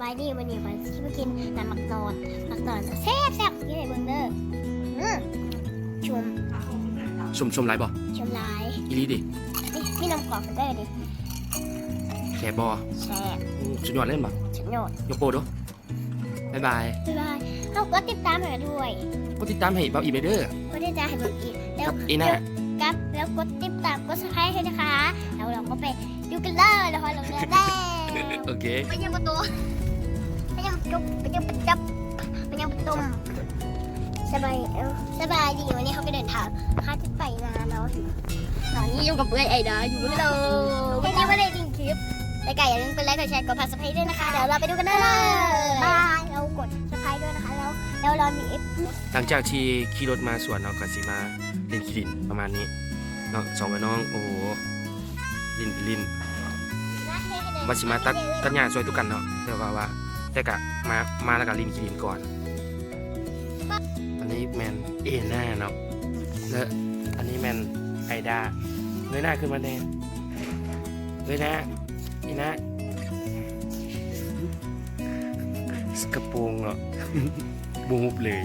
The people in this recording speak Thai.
บายดีวันนี้ขอชิมกินน้ำมักนอนแซ่บกินให้เบิ่งเด้อชมไรบ่ ชมลาย อีลีดิ นี่มีน้ำกรอกเด้อดิ แขบบ่ แซ่บ สุดยอดเล่นบ่ สุดยอด ยกโปรดูบ๊ายบาย เขาก็ติดตามให้ด้วย กดติดตามให้เบาอีเบเดอร์ ก็ได้จะให้เบิ่งอีกแล้ว กับอีน่า กับแล้วกดติดตามกดซับสไครต์ให้นะคะแล้วเราก็ไปดูกันเลยละครลงเรือได้ โอเค ไปยังประตูไปยังประตูสบายดีวันนี้เขาไปเดินทางพาจะไปนาเนาะตอนนี้อยู่กับเพื่อนไอ้ดาอยู่กันเลยวันนี้ไม่ได้ดิงคลิปแต่ไก่อย่าลืมกดไลค์กดแชร์กดพัสไครต์ด้วยนะคะเดี๋ยวเราไปดูกันเลยบายเรากดซับสไครต์ด้วยนะคะแล้วเรามีเอฟ หลังจากที่ขี่รถมาสวนเนาะก็สิมาเล่นขี้ดินประมาณนี้เนาะสองกับน้องโอ้โหลินมาสิมาตัดหญ้าซอยตุกันเนาะแต่ว่าแต่กะมาแล้วก็ลินขี้ดินก่อนอันนี้แมนเอน่าเนาะและอันนี้แมนไอดาเงยหน้าขึ้นมาแน่เงยหน้าอีน่าสกระโปรงเนาะ บูบเลย